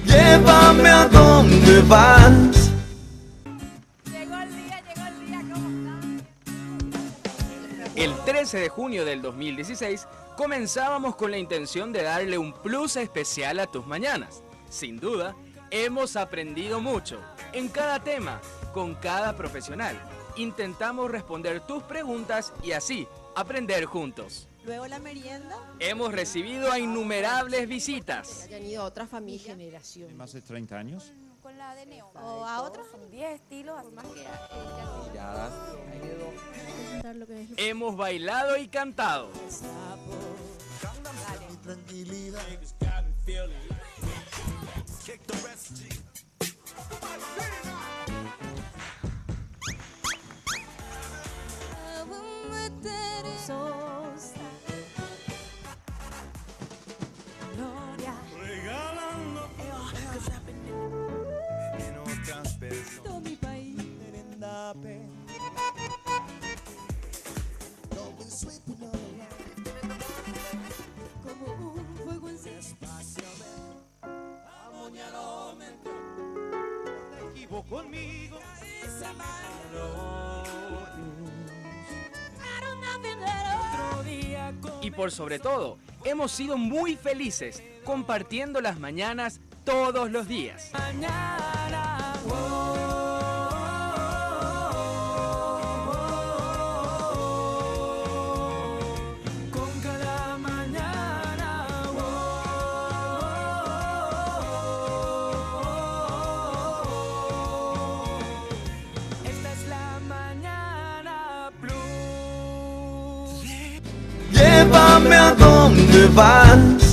Llévame a donde vas. Llegó el día, ¿cómo están? El 13 de junio del 2016 comenzábamos con la intención de darle un plus especial a tus mañanas. Sin duda, hemos aprendido mucho en cada tema, con cada profesional. Intentamos responder tus preguntas y así aprender juntos. Luego la merienda. Hemos recibido a innumerables visitas. Hayan ido a otra familia. Generación. Más de 30 años. Con la de Neo. O a otra. Son 10 estilos, así más que Hemos bailado y cantado. Y por sobre todo, hemos sido muy felices compartiendo las mañanas todos los días. Llévame a donde vas.